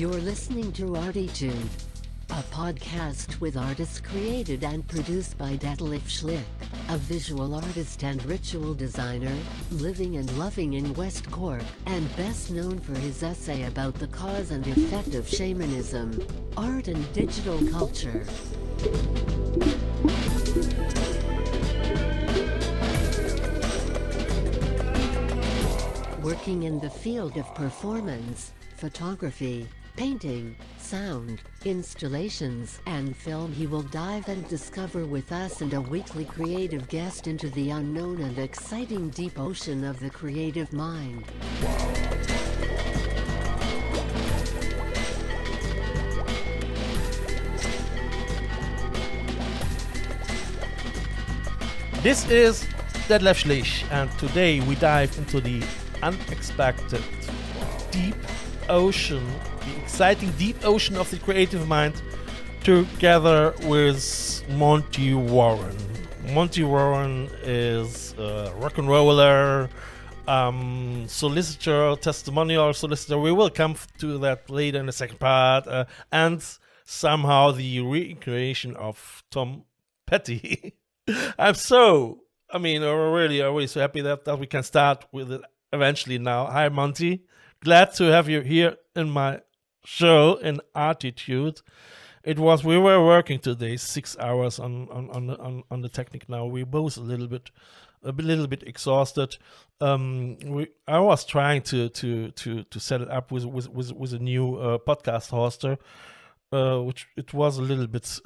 You're listening to ArTEEtude, a podcast with artists created and produced by Detlef Schlich, a visual artist and ritual designer, living and loving in West Cork, and best known for his essay about the cause and effect of shamanism, art and digital culture. Working in the field of performance, photography, painting, sound, installations, and film, he will dive and discover with us and a weekly creative guest into the unknown and exciting deep ocean of the creative mind. This is Detlef Schlich, and today we dive into the unexpected deep ocean, the exciting deep ocean of the creative mind, together with Monty Warren. Monty Warren is a rock and roller, solicitor, testimonial solicitor. We will come to that later in the second part, and somehow the recreation of Tom Petty. We're really so happy that we can start with it eventually now. Hi, Monty. Glad to have you here in my show in ArTEEtude. We were working today 6 hours on the technique. Now we're both a little bit exhausted. I was trying to set it up with a new podcast hoster. Which it was a little bit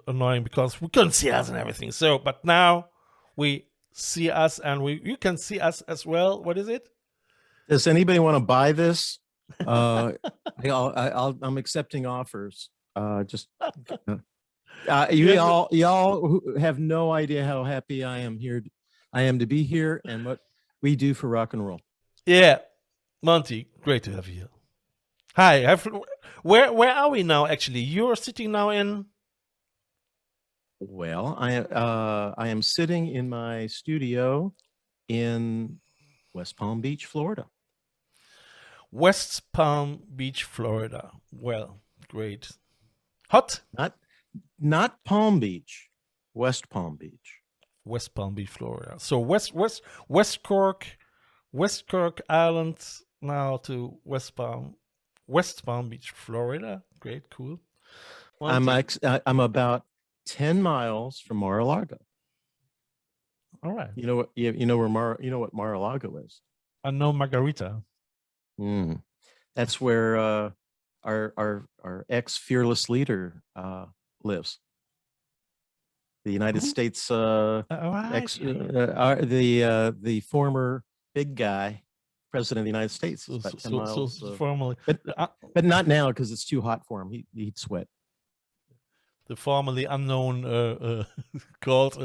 annoying because we couldn't see us and everything. But now we see us and you can see us as well. What is it? Does anybody want to buy this? I'm accepting offers. Y'all have no idea how happy I am to be here and what we do for rock and roll. Yeah, Monty, great to have you here. Hi, where are we now? Actually, you're sitting now in. Well, I am sitting in my studio in West Palm Beach, Florida. West Palm Beach, Florida. Well, great. Hot? Not Palm Beach. West Palm Beach. West Palm Beach, Florida. So West Cork Island now to West Palm Beach, Florida. Great, cool. I'm about 10 miles from Mar-a-Lago. All right. You know what Mar-a-Lago is? I know Margarita. That's where our ex-fearless leader lives. The United States the former big guy, President of the United States. About 10 miles, formally, but not now because it's too hot for him. He'd sweat. The formerly unknown called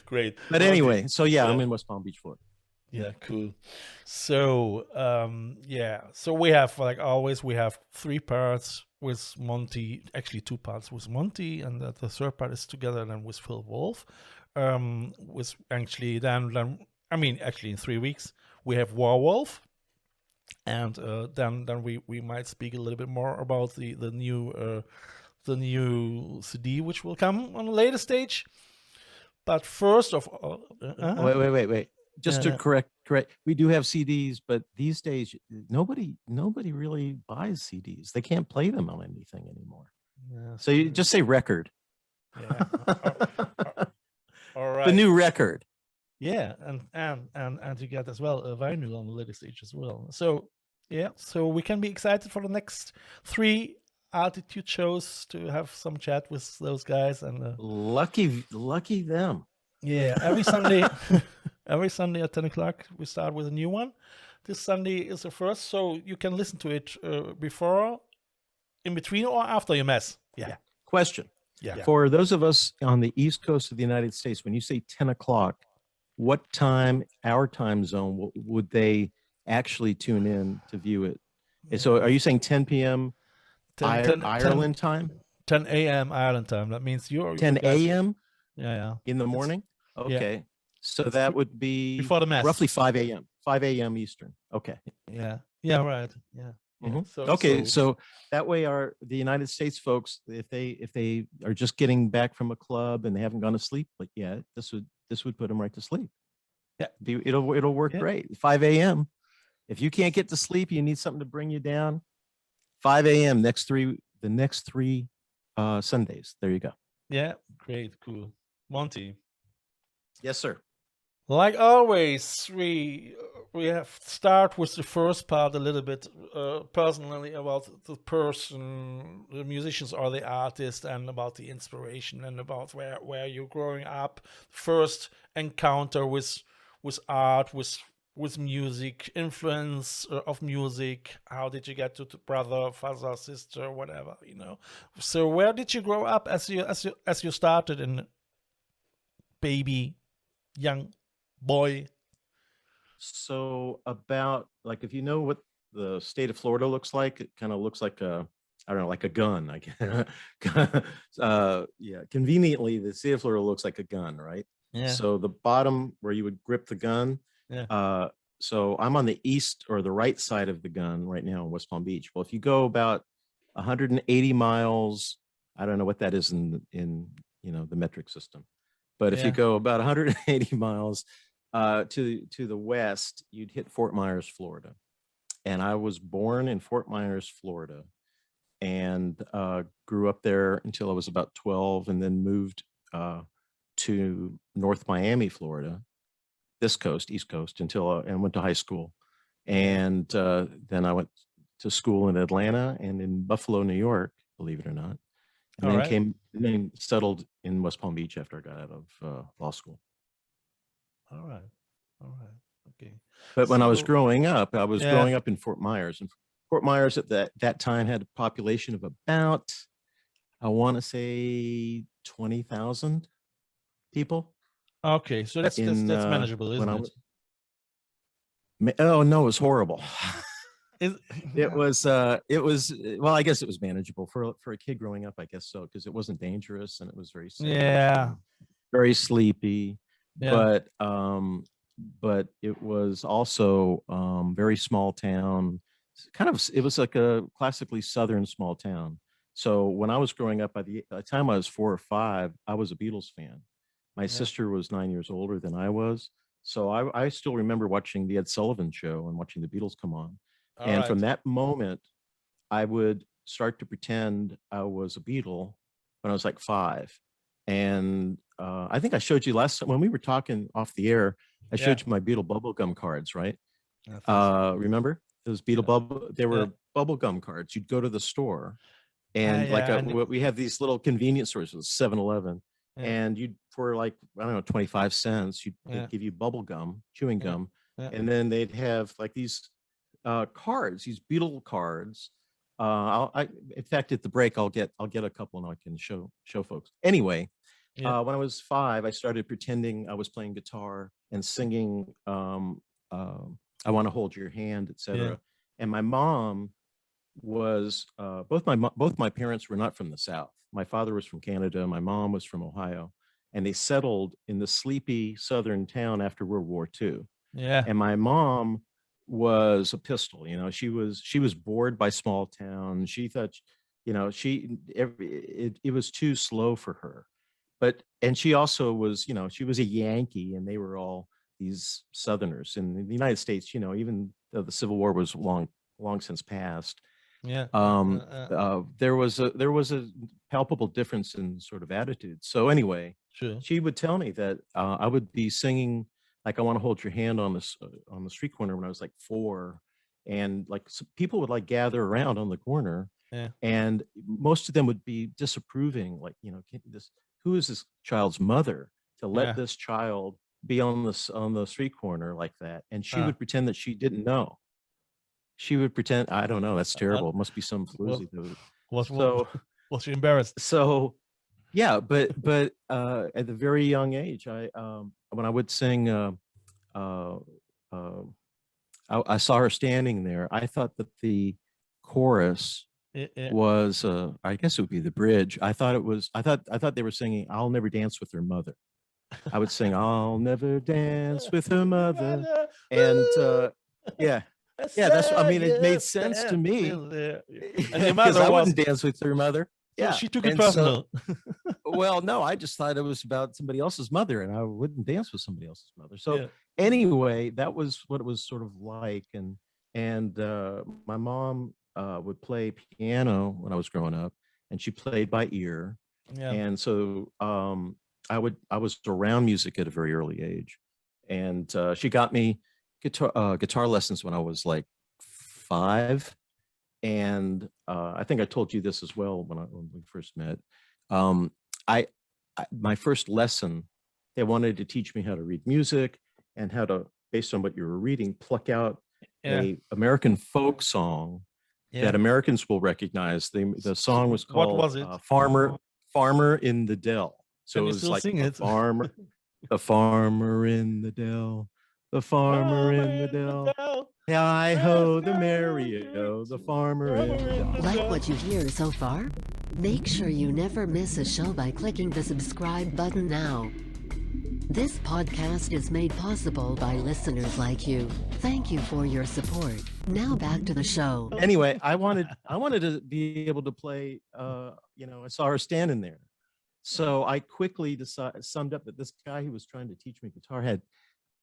great. But anyway, so yeah, I'm in West Palm Beach, Florida. Yeah, cool. So so we have, like always, we have 3 parts with Monty, actually 2 parts with Monty, and the third part is together then with Phil Wolf. With actually then in 3 weeks we have Warwolf, and then we might speak a little bit more about the new CD which will come on a later stage. But first of all, wait. Just to correct. We do have CDs, but these days nobody really buys CDs. They can't play them on anything anymore. Yeah, so you just say record. Yeah. All right. The new record. Yeah, and you get as well a vinyl on the later stage as well. So yeah, so we can be excited for the next 3 ArTEEtude shows to have some chat with those guys. And lucky them. Yeah, every Sunday. Every Sunday at 10 o'clock, we start with a new one. This Sunday is the first, so you can listen to it before, in between, or after your mess. Yeah. Question. Yeah. For those of us on the East Coast of the United States, when you say 10 o'clock, what time, our time zone, would they actually tune in to view it? And so are you saying 10 p.m. Ireland time? 10 a.m. Ireland time. That means you're 10 a.m.? Yeah. In the morning? Okay. Yeah. So that would be before the mess. Roughly 5 a.m. 5 a.m. Eastern. Okay. Yeah. Yeah. Right. Yeah. Yeah. Okay, so that way the United States folks, if they are just getting back from a club and they haven't gone to sleep, like this would put them right to sleep. Yeah. It'll work Yeah. great. 5 a.m. If you can't get to sleep, you need something to bring you down. 5 a.m. The next three Sundays. There you go. Yeah, great, cool. Monty. Yes, sir. Like always, we have start with the first part a little bit personally about the person, the musicians or the artist, and about the inspiration and about where you're growing up. First encounter with art, with music, influence of music. How did you get to the brother, father, sister, whatever, you know? So where did you grow up as you started in baby, young boy? So about like if you know what the state of Florida looks like, it kind of looks like I don't know, like a gun. I guess. Yeah, conveniently, the state of Florida looks like a gun, right? Yeah. So the bottom where you would grip the gun. Yeah. So I'm on the east or the right side of the gun right now in West Palm Beach. Well, if you go about 180 miles, I don't know what that is in the metric system, but if you Yeah. go about 180 miles to the west, you'd hit Fort Myers, Florida. And I was born in Fort Myers, Florida, and grew up there until I was about 12, and then moved to North Miami, Florida, this coast, East Coast, and went to high school. And then I went to school in Atlanta and in Buffalo, New York, believe it or not. And then settled in West Palm Beach after I got out of law school. All right. Okay. But when I was So- growing up, I was Yeah. growing up in Fort Myers, and Fort Myers at that time had a population of about, I want to say 20,000 people. Okay, so that's manageable, isn't it? Oh no, it was horrible. Is- It was well, I guess it was manageable for a kid growing up, I guess so, because it wasn't dangerous and it was very safe. Yeah. Very sleepy. Yeah. But it was also very small town. It was like a classically southern small town. So when I was growing up, by the time I was 4 or 5, I was a Beatles fan. My sister was 9 years older than I was. So I still remember watching the Ed Sullivan Show and watching the Beatles come on. All and right. from that moment, I would start to pretend I was a Beatle when I was like 5. And I think I showed you last time when we were talking off the air. I showed you my Beatle bubblegum cards, right? I think so. Remember those Beatle bubble? They were bubblegum cards. You'd go to the store, and we have these little convenience stores, 7-Eleven, and you'd for like, I don't know, 25 cents, they'd give you bubble gum, chewing gum, and then they'd have like these cards, these Beatle cards. In fact, at the break, I'll get a couple and I can show folks. Anyway, when I was 5, I started pretending I was playing guitar and singing "I Want to Hold Your Hand," etc. And my mom was both my parents were not from the South. My father was from Canada. My mom was from Ohio, and they settled in the sleepy southern town after World War II. Yeah. And my mom was a pistol. She was bored by small town. She thought, it was too slow for her. And she also was, she was a Yankee, and they were all these Southerners. In the United States, even though the Civil War was long since past, there was a palpable difference in sort of attitude. So anyway, sure. She would tell me that I would be singing like "I Want to Hold Your Hand" on the street corner when I was like 4, and like people would like gather around on the corner, and most of them would be disapproving, like, who is this child's mother to let this child be on the street corner like that? And she would pretend that she didn't know. She would pretend, I don't know, that's terrible. It must be some floozy. Was she embarrassed? So yeah, but at the very young age, when I would sing, I saw her standing there. I thought that the chorus was, I guess it would be the bridge. I thought they were singing "I'll Never Dance with Her Mother." I would sing "I'll never dance with her mother," and Yeah, I mean, it made sense to me. And your Because mother I was. wouldn't dance with your mother. So Yeah. she took it And so, personal. well, no, I just thought it was about somebody else's mother, and I wouldn't dance with somebody else's mother. So Yeah. anyway, that was what it was sort of like. And my mom would play piano when I was growing up, and she played by ear. Yeah. And so I was around music at a very early age, and she got me guitar lessons when I was like 5. And I think I told you this as well when we first met. Um, my first lesson, they wanted to teach me how to read music and how to, based on what you were reading, pluck out a American folk song that Americans will recognize. The song was What called was it? Farmer in the Dell. So Can it you was still like sing the it? farmer, the farmer in the dell, the farmer in the dell. Hi ho, the merry-o, the farmer in the dell. Like what you hear so far? Make sure you never miss a show by clicking the subscribe button now. This podcast is made possible by listeners like you. Thank you for your support. Now back to the show. Anyway, I wanted to be able to play. I saw her standing there, so I quickly summed up that this guy who was trying to teach me guitar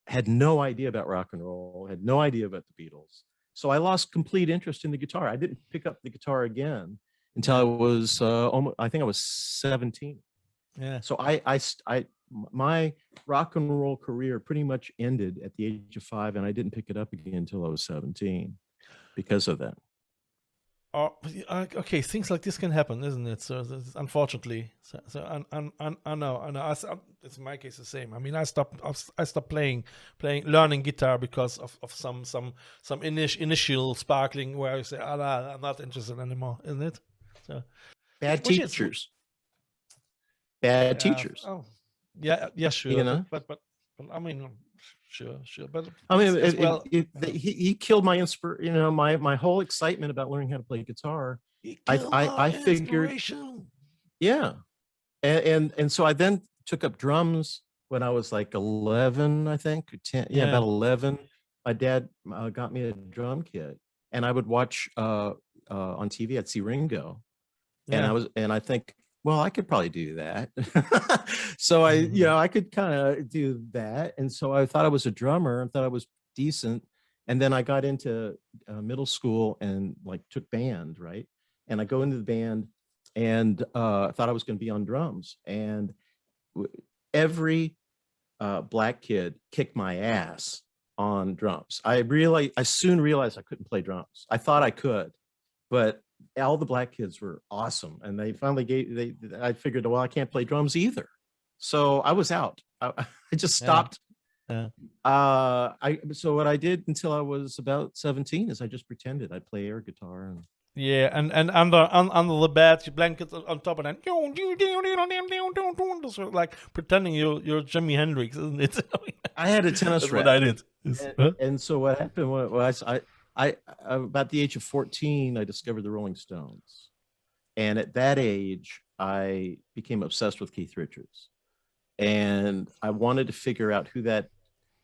had no idea about rock and roll, had no idea about the Beatles. So I lost complete interest in the guitar. I didn't pick up the guitar again until I was I think I was 17. Yeah. So my rock and roll career pretty much ended at the age of 5, and I didn't pick it up again until I was 17 because of that. Okay, things like this can happen, isn't it? So unfortunately, I know. It's in my case the same. I mean, I stopped learning guitar because of some initial sparkling where I say, I'm not interested anymore, isn't it? So bad teachers. Bad teachers. Oh, yeah, sure. You know, but I mean, sure. But I mean, he killed my my whole excitement about learning how to play guitar. I figured, yeah, and so I then took up drums when I was like 11, I think, 10. Yeah, about 11. My dad got me a drum kit, and I would watch on TV. I'd see Ringo, and I think, well, I could probably do that. So I could kind of do that. And so I thought I was a drummer and thought I was decent. And then I got into middle school and like took band, right? And I go into the band and I thought I was going to be on drums. And every black kid kicked my ass on drums. I soon realized I couldn't play drums. I thought I could, but all the black kids were awesome, and they finally I figured, well, I can't play drums either, so I was out. I just stopped. So what I did until I was about 17 is I just pretended I'd play air guitar and and under the bed, you blanket on top of that, so like pretending you're Jimi Hendrix, isn't it? I had a tennis racket. What I did. And so what happened was I about the age of 14, I discovered the Rolling Stones. And at that age, I became obsessed with Keith Richards. And I wanted to figure out who that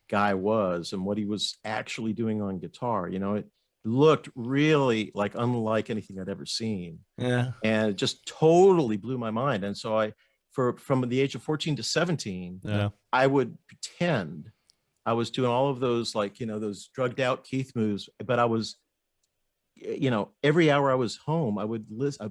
guy was and what he was actually doing on guitar. It looked really like unlike anything I'd ever seen. Yeah. And it just totally blew my mind. And so from the age of 14 to 17, I would pretend I was doing all of those, those drugged out Keith moves, but I was, every hour I was home, I would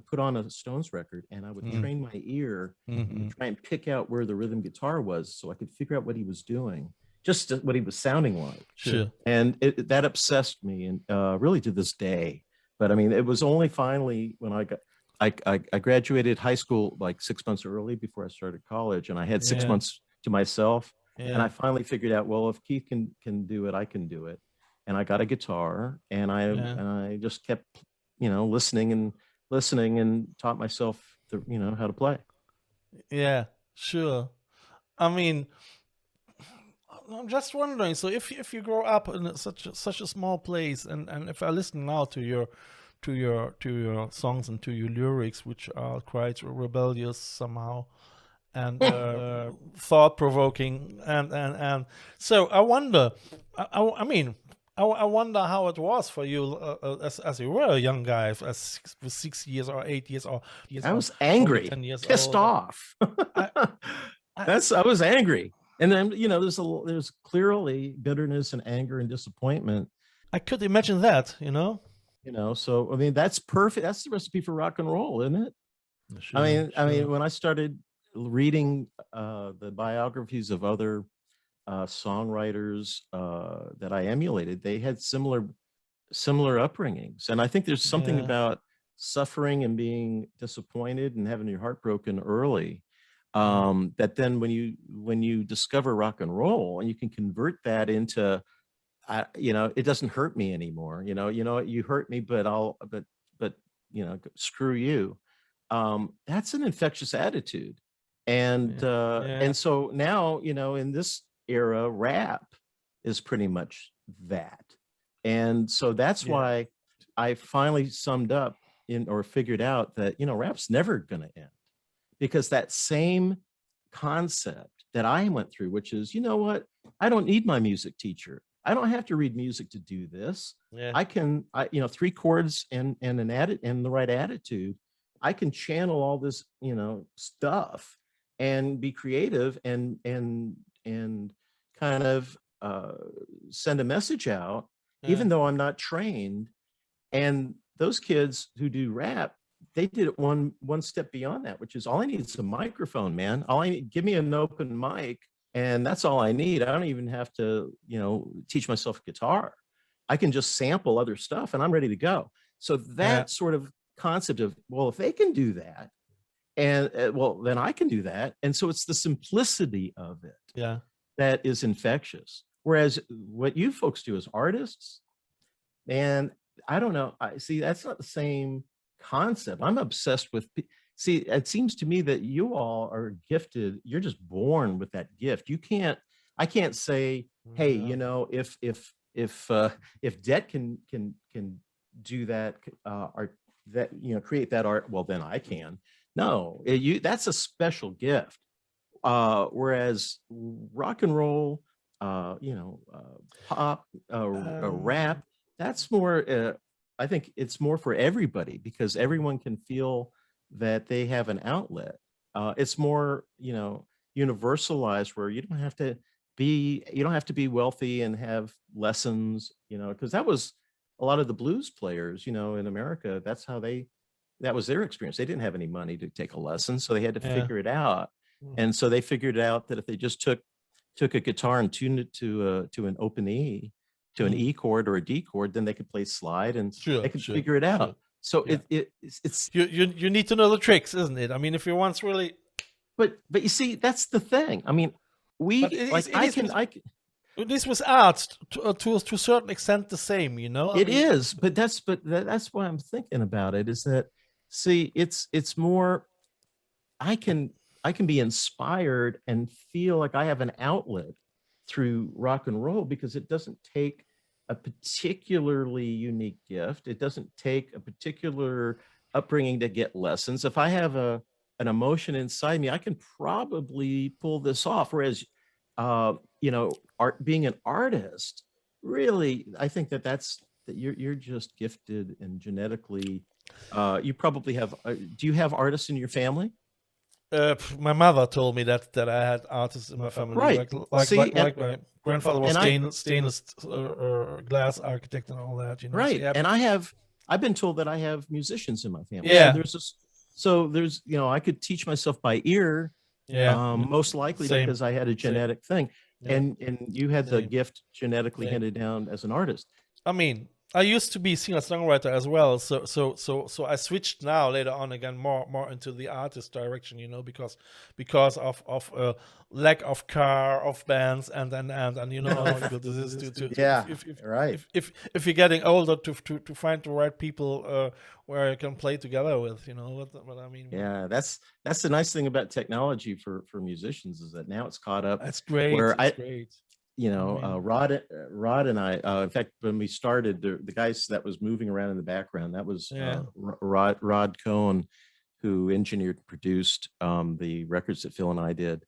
put on a Stones record and I would train my ear and try and pick out where the rhythm guitar was so I could figure out what he was doing, just what he was sounding like. Sure. And that obsessed me, and really to this day. But I mean, it was only finally when I graduated high school like 6 months early before I started college, and I had 6 months to myself. Yeah. And I finally figured out, well, if Keith can do it, I can do it. And I got a guitar, and I just kept, listening and taught myself how to play. Yeah, sure. I mean, I'm just wondering. So if you grow up in such a small place, and if I listen now to your songs and to your lyrics, which are quite rebellious somehow, and thought-provoking, and so I wonder. I mean, I wonder how it was for you as you were a young guy, with 6 years or 8 years or years I or was only angry, 10 years pissed old. off. I, I, I was angry. And then, there's clearly bitterness and anger and disappointment, I could imagine that, so I mean, that's perfect. That's the recipe for rock and roll, isn't it? Sure, sure. When I started reading the biographies of other songwriters that I emulated, they had similar upbringings. And I think there's something Yeah. about suffering and being disappointed and having your heart broken early, that then when you discover rock and roll and you can convert that into, it doesn't hurt me anymore. You hurt me, but screw you. That's an infectious attitude. And Yeah. so now, in this era, rap is pretty much that. And so that's Yeah. why I finally summed up or figured out that, rap's never going to end, because that same concept that I went through, which is, you know what, I don't need my music teacher. I don't have to read music to do this. Yeah. I can, 3 chords and the right attitude, I can channel all this, stuff and be creative and kind of send a message out, even though I'm not trained. And those kids who do rap, they did it one step beyond that, which is, all I need is a microphone, man. Give me an open mic, and that's all I need. I don't even have to, teach myself guitar. I can just sample other stuff and I'm ready to go. So that sort of concept of, well, if they can do that, and well, then I can do that. And so it's the simplicity of it that is infectious. Whereas what you folks do as artists, man, I don't know. I see, that's not the same concept. I'm obsessed with. See, it seems to me that you all are gifted. You're just born with that gift. I can't say, hey, if Det can do that art, that create that art, well, then I can. No, that's a special gift. Whereas rock and roll, pop, rap, that's more. I think it's more for everybody, because everyone can feel that they have an outlet. It's more, universalized, where you don't have to be wealthy and have lessons, because that was a lot of the blues players, in America. That was their experience. They didn't have any money to take a lesson, so they had to figure it out. And so they figured out that if they just took a guitar and tuned it to an open E, to an E chord or a D chord, then they could play slide, and they could figure it out. So it's you need to know the tricks, isn't it? I mean, if you once really, but you see, that's the thing. I mean, this was art to a certain extent the same, It is, but that's why I'm thinking about it, is that, see, it's more, I can be inspired and feel like I have an outlet through rock and roll, because it doesn't take a particularly unique gift. It doesn't take a particular upbringing to get lessons. If I have an emotion inside me, I can probably pull this off. Whereas, being an artist, really, I think that you're just gifted and genetically. You probably have. Do you have artists in your family? My mother told me that I had artists in my family, right? Like my grandfather was stainless glass architect and all that, Right, and I've been told that I have musicians in my family. Yeah. So there's I could teach myself by ear. Yeah. Most likely because I had a genetic thing, and you had the gift genetically handed down as an artist. I mean, I used to be singer-songwriter as well, so I switched now later on again more into the artist direction, because of lack of car, of bands, and how difficult this is to right. If you're getting older, to find the right people where you can play together with, what I mean. Yeah, that's the nice thing about technology for musicians, is that now it's caught up. That's great. Great. Rod and I, in fact, when we started, the guys that was moving around in the background, that was Rod Cohen, who engineered and produced the records that Phil and I did.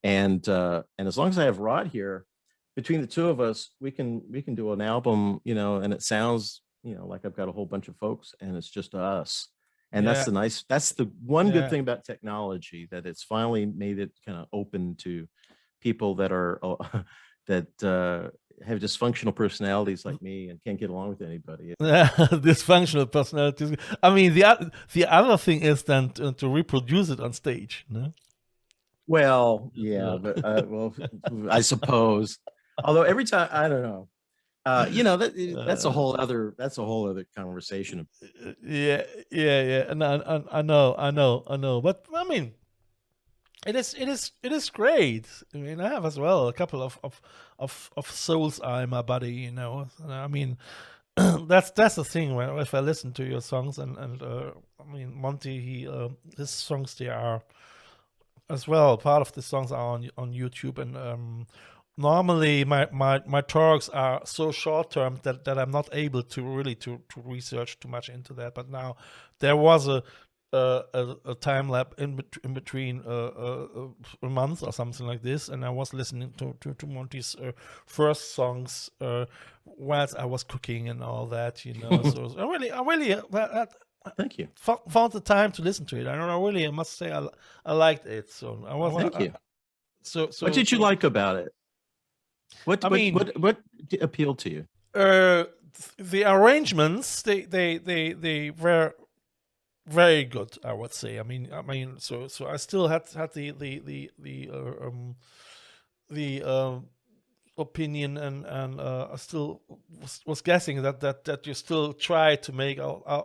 And as long as I have Rod here, between the two of us, we can do an album, and it sounds, like I've got a whole bunch of folks, and it's just us. And Yeah. that's the one good Yeah. thing about technology, that it's finally made it kind of open to people that are that have dysfunctional personalities like me and can't get along with anybody. Dysfunctional personalities. I mean, the other thing is then to reproduce it on stage. No? Well, yeah, but I suppose. Although every time, I don't know. That's a whole other conversation. Yeah. And I know. But I mean, it is great. I mean, I have as well a couple of souls are in my body. I mean, that's the thing. When if I listen to your songs and I mean, Monty, his songs, they are as well. Part of the songs are on YouTube, and normally my talks are so short term that I'm not able to really to research too much into that. But now there was a time lap in between a month or something like this, and I was listening to Monty's first songs whilst I was cooking and all that. So I really Thank you. found the time to listen to it. I must say I liked it. So I was. Thank you. So what did you like about it? What appealed to you? The arrangements, they were very good, I would say. I mean, so I still had the opinion, and I still was guessing that you still try to make a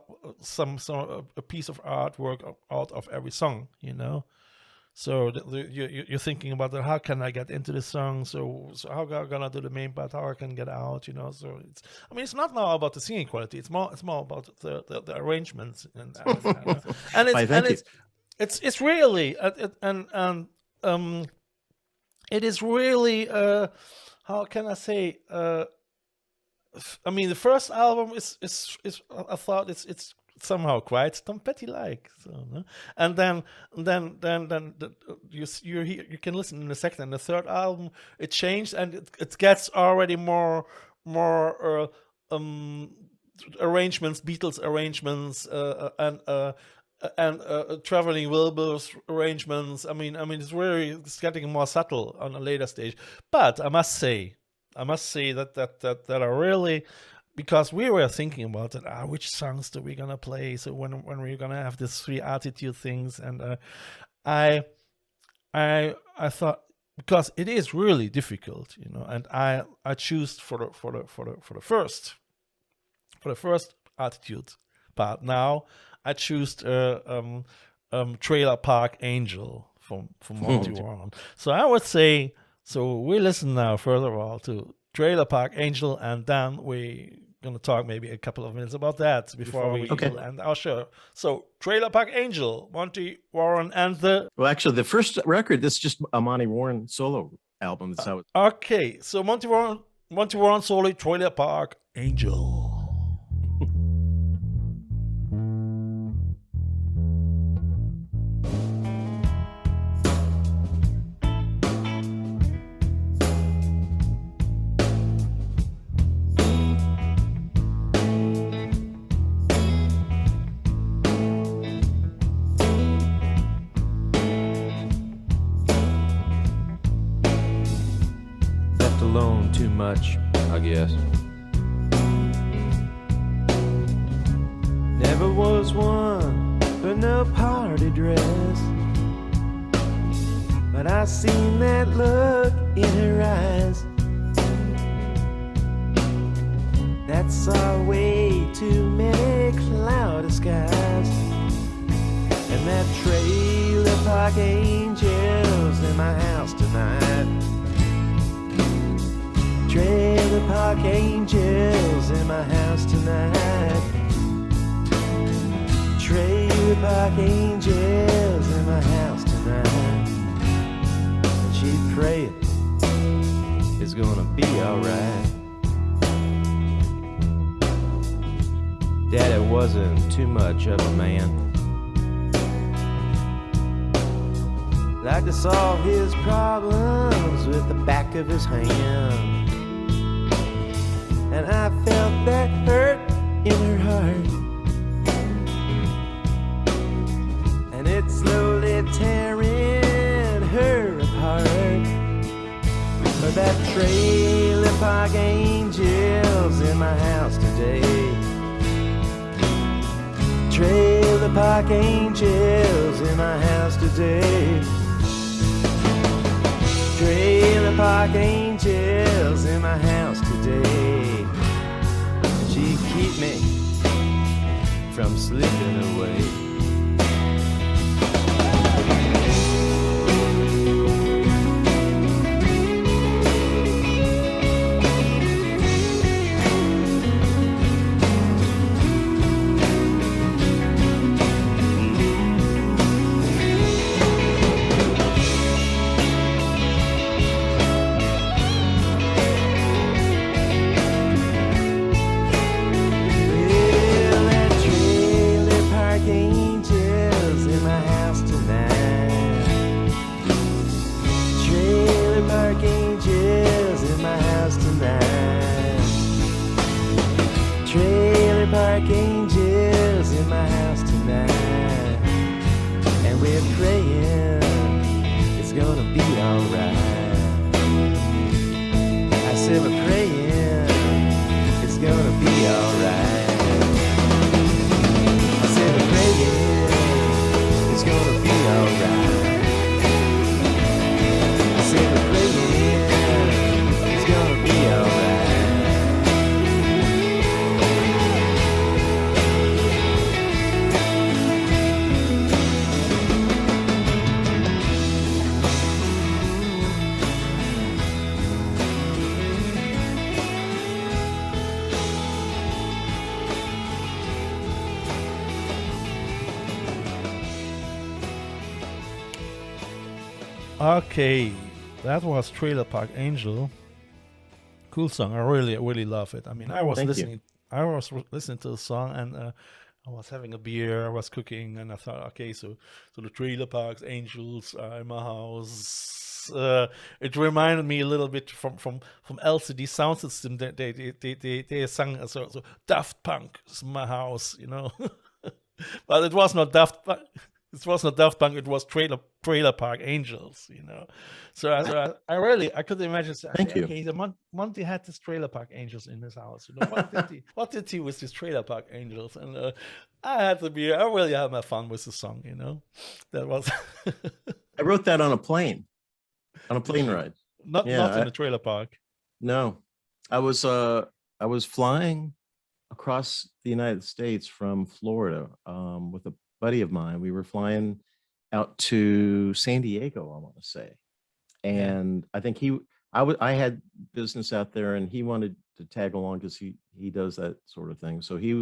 piece of artwork out of every song, So you're thinking about that. How can I get into the song? So how am I gonna do the main part? How I can get out? So it's not now about the singing quality. It's more about the arrangements and it's really it is really how can I say? I mean, the first album is I thought it's somehow quite Tom Petty-like, and then you can listen in the second and the third album. It changed, and it gets already more arrangements, Beatles arrangements, and Traveling Wilburys arrangements. I mean, it's getting more subtle on a later stage. But I must say that I really. Because we were thinking about it, which songs are we gonna play? So when we're gonna have these 3 ArTEEtude things, and I thought, because it is really difficult, and I choose for the first ArTEEtude part. Now I choose Trailer Park Angel from Monty Warren. So I would say, we listen now further all to Trailer Park Angel, and then we're going to talk maybe a couple of minutes about that before we end our show. So, Trailer Park Angel, Monty Warren and the... Well, actually, the first record, this is just a Monty Warren solo album. That's how it... Okay, so Monty Warren solo, Trailer Park Angel. Much, I guess. Never was one for no party dress, but I seen that look in her eyes. That's our way too many cloudy skies, and that Trailer Park Angel's in my house tonight. Trailer Park Angels in my house tonight. Trailer Park Angels in my house tonight. And she's praying it's gonna be alright. Daddy wasn't too much of a man. like to solve his problems with the back of his hand. And I felt that hurt in her heart, and it's slowly tearing her apart. But that trailer park angel's in my house today. Trailer park angels in my house today. Trailer park angels in my house today. She keep me from slipping away. Angels in my house tonight, and we're praying it's gonna be alright. I said we're praying it's gonna be alright. I said we're praying it's gonna be alright. I said we're praying it's gonna be alright. Okay, that was Trailer Park Angel. Cool song. I really love it. I mean, I was Thank you. listening to the song, and I was having a beer, I was cooking, and I thought, okay, so the Trailer Park Angels are in my house. It reminded me a little bit from LCD Sound System. They sang so Daft Punk is my house, you know. But it was not Daft Punk. It was not Daft Punk. It was Trailer Park Angels, you know. So I could imagine. Thank you. Okay, Monty had this Trailer Park Angels in his house. You know, what did he with these Trailer Park Angels? And I had to be. I really had my fun with the song. You know, that was. I wrote that on a plane ride. Not in the trailer park. No, I was flying across the United States from Florida with a buddy of mine. We were flying out to San Diego, I want to say, and I think I had business out there, and he wanted to tag along because he does that sort of thing. So he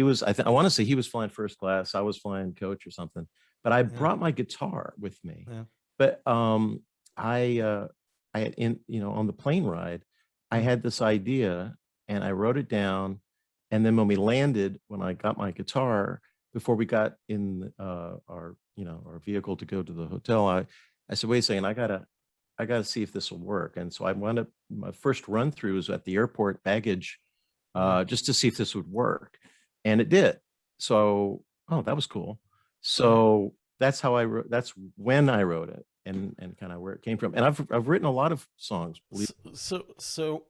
was I want to say he was flying first class, I was flying coach or something. But I brought my guitar with me. Yeah. But I had on the plane ride, I had this idea and I wrote it down, and then when we landed, when I got my guitar, before we got in our vehicle to go to the hotel, I said, wait a second, I gotta see if this will work. And so I wound up, my first run through was at the airport baggage, just to see if this would work, and it did. So that was cool. So that's how that's when I wrote it, and kind of where it came from. And I've written a lot of songs. So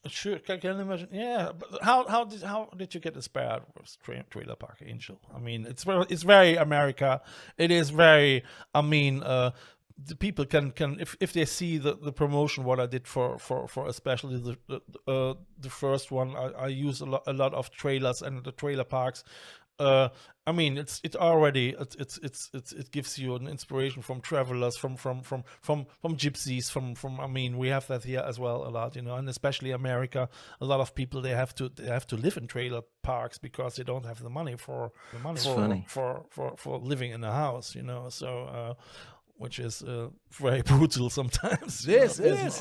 sure, can you imagine? Yeah, but how did you get inspired with Trailer Park Angel? I mean, it's very America. It is very. I mean, the people can if they see the promotion what I did for especially the first one. I use a lot of trailers and the trailer parks. I mean, it gives you an inspiration from travelers, from gypsies, from I mean, we have that here as well a lot, you know, and especially America. A lot of people they have to live in trailer parks because they don't have the money for living in a house, you know. So which is very brutal sometimes. This is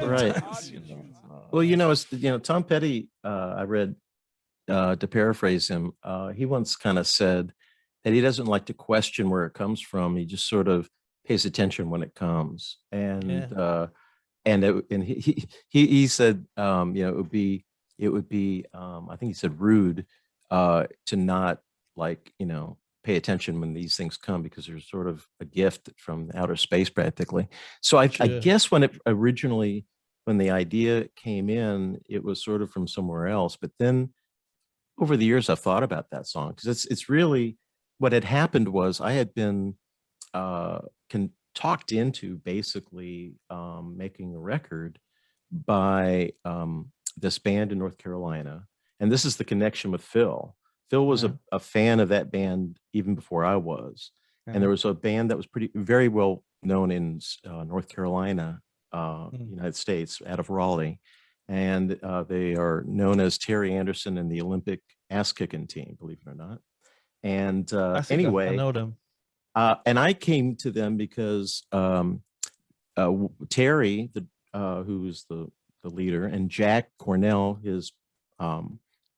right. Well, Tom Petty, I read, to paraphrase him, he once kind of said that he doesn't like to question where it comes from. He just sort of pays attention when it comes. And he said, it would be, I think he said rude, to not pay attention when these things come, because there's sort of a gift from outer space practically. So I guess when the idea came in, it was sort of from somewhere else. But then over the years, I've thought about that song, because it's really what had happened was I had been talked into basically making a record by this band in North Carolina. And this is the connection with Phil. Phil was a fan of that band even before I was. And there was a band that was very well known in North Carolina, United States, out of Raleigh. And they are known as Terry Anderson and the Olympic ass kicking team, believe it or not. And anyway, I know them. And I came to them because Terry, who's the leader, and Jack Cornell, his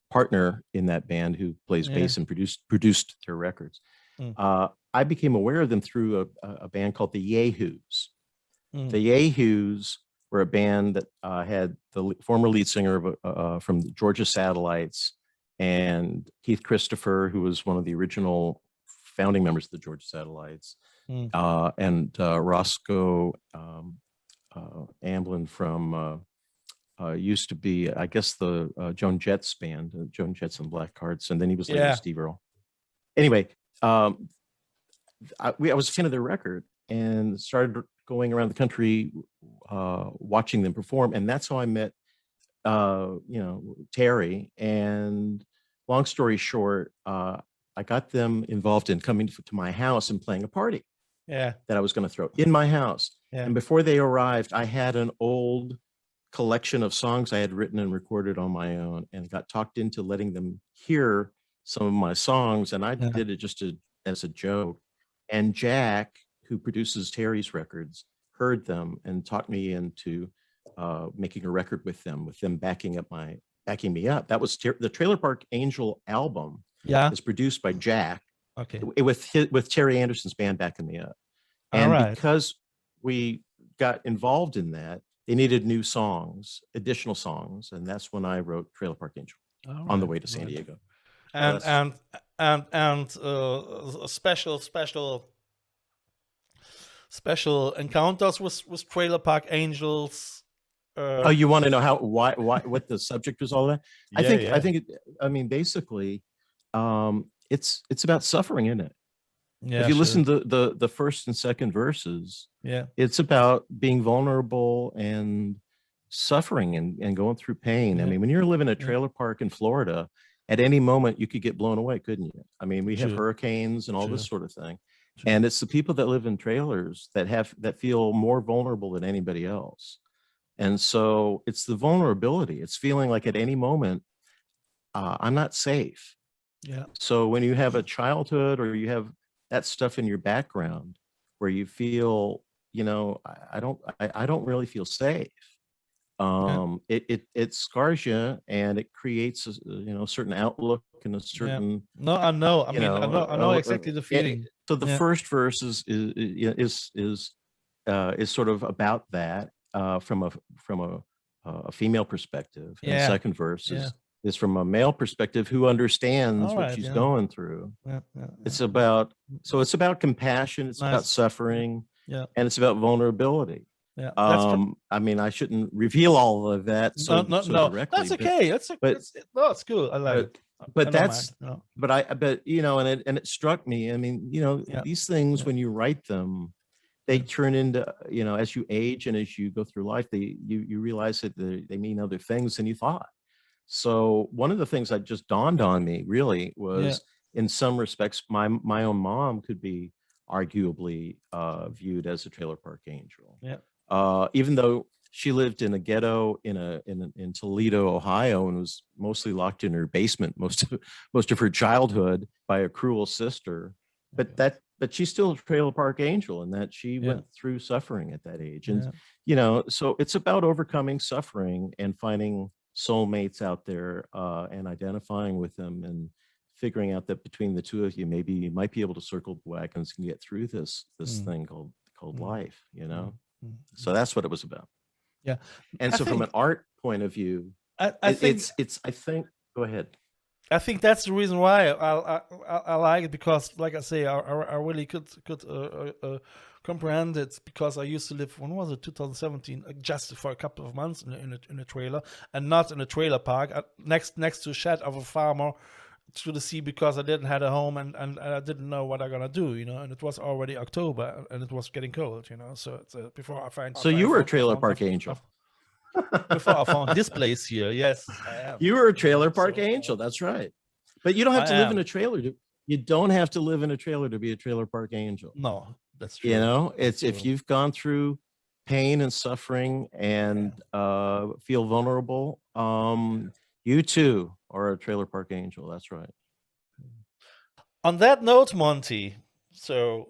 partner in that band, who plays bass and produced their records. I became aware of them through a band called the Yahoos. The Yahoos were a band that had the former lead singer from the Georgia Satellites, and Keith Christopher, who was one of the original founding members of the Georgia Satellites, and Roscoe Amblin from used to be, I guess, the Joan Jett band, Joan Jett and Blackhearts, and then he was later Steve Earle. Anyway, I was a fan of their record and started going around the country watching them perform, and that's how I met Terry. And long story short, I got them involved in coming to my house and playing a party that I was going to throw in my house. And before they arrived, I had an old collection of songs I had written and recorded on my own, and got talked into letting them hear some of my songs. And I did it just as a joke. And Jack, who produces Terry's records, heard them and talked me into making a record with them backing me up. That was the Trailer Park Angel album. Is produced by Jack. With Terry Anderson's band backing me up. And because we got involved in that, they needed new songs, additional songs, and that's when I wrote Trailer Park Angel on the way to San Diego. And special encounters with Trailer Park Angels. Oh, you want to know why what the subject was all that? I think basically, it's about suffering, isn't it? If you listen to the first and second verses, it's about being vulnerable and suffering and going through pain. I mean, when you're living in a trailer park in Florida, at any moment you could get blown away, couldn't you? I mean, we have hurricanes and all this sort of thing. And it's the people that live in trailers that feel more vulnerable than anybody else. And so it's the vulnerability. It's feeling like at any moment, I'm not safe. So when you have a childhood, or you have that stuff in your background where you feel, I don't really feel safe. It scars you, and it creates a certain outlook and a certain. I know exactly the feeling. So the first verse is sort of about that from a female perspective, and the second verse is from a male perspective who understands what she's going through. It's about compassion. It's about suffering, and it's about vulnerability. I shouldn't reveal all of that. No, directly, that's okay. It's cool. I like it. But it struck me. I mean, these things, when you write them, they turn into, as you age and as you go through life, you realize that they mean other things than you thought. So one of the things that just dawned on me really was, in some respects, my own mom could be arguably viewed as a trailer park angel. Even though she lived in a ghetto in Toledo, Ohio, and was mostly locked in her basement most of her childhood by a cruel sister. But but she's still a trailer park angel in that she Yeah. went through suffering at that age. And, Yeah. so it's about overcoming suffering and finding soulmates out there, and identifying with them and figuring out that between the two of you, maybe you might be able to circle the wagons and get through this thing called life, So that's what it was about. Yeah. And I so from think- an art point of view, I think I think, go ahead. I think that's the reason why I like it, because, like I say, I really could comprehend it, because I used to live, when was it, 2017, just for a couple of months in a trailer, and not in a trailer park, next to a shed of a farmer to the sea, because I didn't have a home and I didn't know what I'm gonna do, and it was already October and it was getting cold, so it's before I find. So you were a trailer park angel. Before I found this place here, yes, I am. You were a trailer park angel. That's right. But you don't have I to live in am. a trailer. You don't have to live in a trailer to be a trailer park angel. No, that's true. It's if you've gone through pain and suffering and feel vulnerable, you too are a trailer park angel. That's right. On that note, Monty, so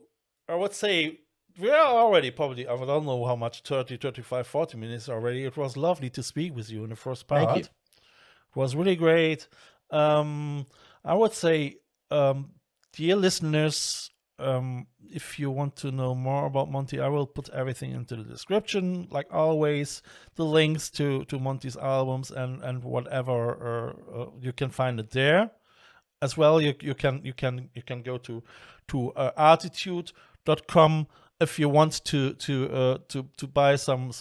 I would say we are already probably, I don't know how much, 30, 35, 40 minutes already. It was lovely to speak with you in the first part. Thank you. It was really great. I would say, dear listeners, if you want to know more about Monty, I will put everything into the description, like always, the links to Monty's albums and whatever, you can find it there. As well, you can go to ArTEEtude.com if you want to buy some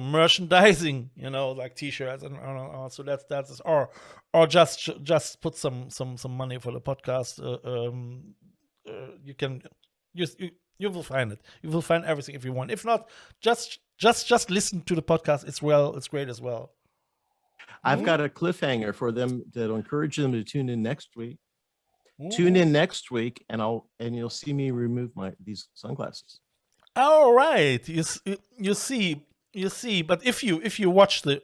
merchandising, like T-shirts and so that's or just put some money for the podcast. You will find it. You will find everything if you want. If not, just listen to the podcast. It's great as well. I've got a cliffhanger for them that'll encourage them to tune in next week. Tune in next week, and you'll see me remove these sunglasses. All right, you see. But if you watch the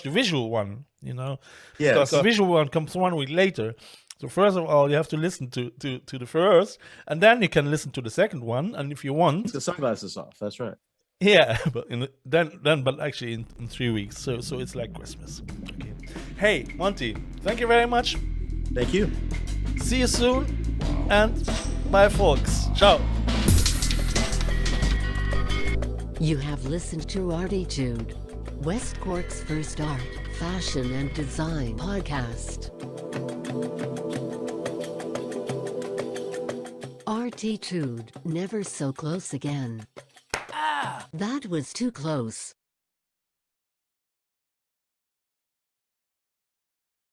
visual one, Yes. because the visual one comes 1 week later. So first of all, you have to listen to the first, and then you can listen to the second one. And if you want, the sunglasses off. That's right. yeah, but but actually in 3 weeks. So it's like Christmas. Okay. Hey, Monty, thank you very much. Thank you. See you soon, and bye, folks. Ciao. You have listened to ArTEEtude, West Cork's first art, fashion and design podcast. ArTEEtude, never so close again. That was too close.